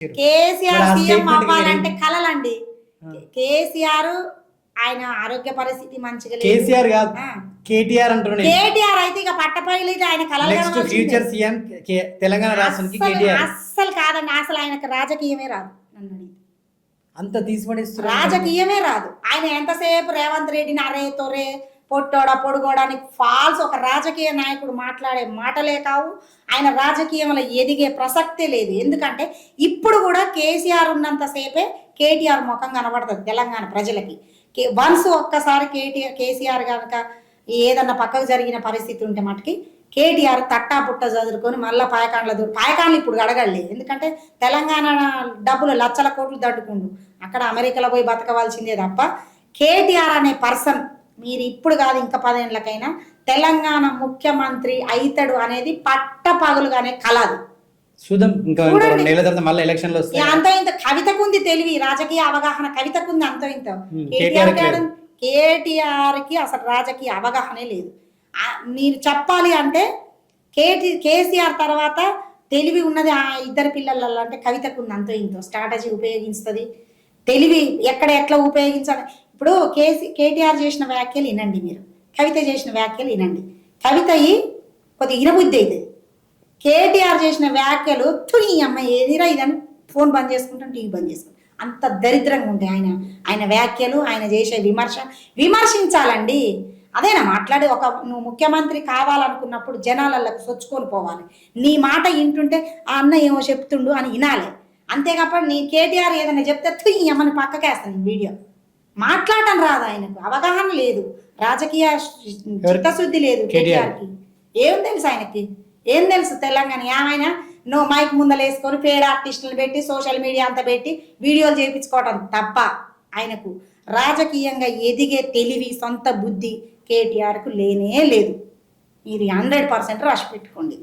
KCR CM అవ్వాలంటే కలలండి. కేసీఆర్ ఆయన ఆరోగ్య పరిస్థితి మంచిగా లేదు. కేసీఆర్ కాదు కేటీఆర్ అంటున్నాడు. కేటీఆర్ అయితే ఇక పట్టపైలు ఆయన కలలు ఫ్యూచర్ సీఎం తెలంగాణ రాష్ట్రానికి కేటీఆర్. అస్సలు కాదండి, అసలు ఆయనకు రాజకీయమే రాదు. నన్ను అంత తీసుపడేస్తారు, రాజకీయమే రాదు. ఆయన ఎంతసేపు రేవంత్ రెడ్డిని అరే తొరే పొట్టోడా పొడుగోడానికి ఫాల్స్ ఒక రాజకీయ నాయకుడు మాట్లాడే మాటలే కావు. ఆయన రాజకీయంలో ఎదిగే ప్రసక్తే లేదు. ఎందుకంటే ఇప్పుడు కూడా కేసీఆర్ ఉన్నంతసేపే కేటీఆర్ ముఖం కనబడుతుంది తెలంగాణ ప్రజలకి. వన్స్ ఒక్కసారి కేసీఆర్ కనుక ఏదన్నా పక్కకు జరిగిన పరిస్థితి ఉంటే మటుకి కేటీఆర్ తట్టా పుట్ట చదువుకొని మళ్ళీ పాయకాండ్లు ఇప్పుడు అడగలేదు. ఎందుకంటే తెలంగాణ డబ్బులు లక్షల కోట్లు దడ్డుకుండు, అక్కడ అమెరికాలో పోయి బతకవలసిందే తప్ప కేటీఆర్ అనే పర్సన్ మీరు ఇప్పుడు కాదు ఇంకా 10 ఏళ్ళకైనా తెలంగాణ ముఖ్యమంత్రి అయితాడు అనేది పట్టపగలుగానే కలదు. అంతో ఇంత కవితకుంది తెలివి, రాజకీయ అవగాహన కవితకుంది అంతో ఇంత. కేటీఆర్ కి అసలు రాజకీయ అవగాహనే లేదు. మీరు చెప్పాలి అంటే కేసీఆర్ తర్వాత తెలివి ఉన్నది ఆ ఇద్దరు పిల్లలలో అంటే కవితకుంది అంతో ఇంతో. స్ట్రాటజీ ఉపయోగిస్తుంది, తెలివి ఎట్లా ఉపయోగించాలి. ఇప్పుడు కేటీఆర్ చేసిన వ్యాఖ్యలు వినండి, మీరు కవిత చేసిన వ్యాఖ్యలు వినండి. కవిత కొద్దిగా ఇనబుద్ధి అవుతుంది. కేటీఆర్ చేసిన వ్యాఖ్యలు ఈ అమ్మాయి ఏదిరా ఇదని ఫోన్ బంద్ చేసుకుంటాం, టీవీ బంద్ చేసుకుంటాం. అంత దరిద్రంగా ఉంటాయి ఆయన వ్యాఖ్యలు, ఆయన చేసే విమర్శించాలండి. అదేనా మాట్లాడి నువ్వు ముఖ్యమంత్రి కావాలనుకున్నప్పుడు జనాలకు సొచ్చుకొని పోవాలి. నీ మాట వింటుంటే ఆ అన్న ఏమో చెప్తుండు అని వినాలి. అంతేకాపడి నీ కేటీఆర్ ఏదైనా చెప్తే ఈ అమ్మని పక్కకేస్తాను వీడియో. మాట్లాడటం రాదు, ఆయనకు అవగాహన లేదు, రాజకీయ చిత్తశుద్ధి లేదు కేటీఆర్కి. ఏం తెలుసు ఆయనకి, ఏం తెలుసు తెలంగాణ? ఏమైనా నువ్వు మైక్ ముందలేసుకొని పేడ ఆర్టిస్టులు పెట్టి సోషల్ మీడియా అంతా పెట్టి వీడియోలు చేయించుకోవటం తప్ప ఆయనకు రాజకీయంగా ఎదిగే తెలివి సొంత బుద్ధి కేటీఆర్కు లేనే లేదు. మీరు 100% రాసి పెట్టుకోండి.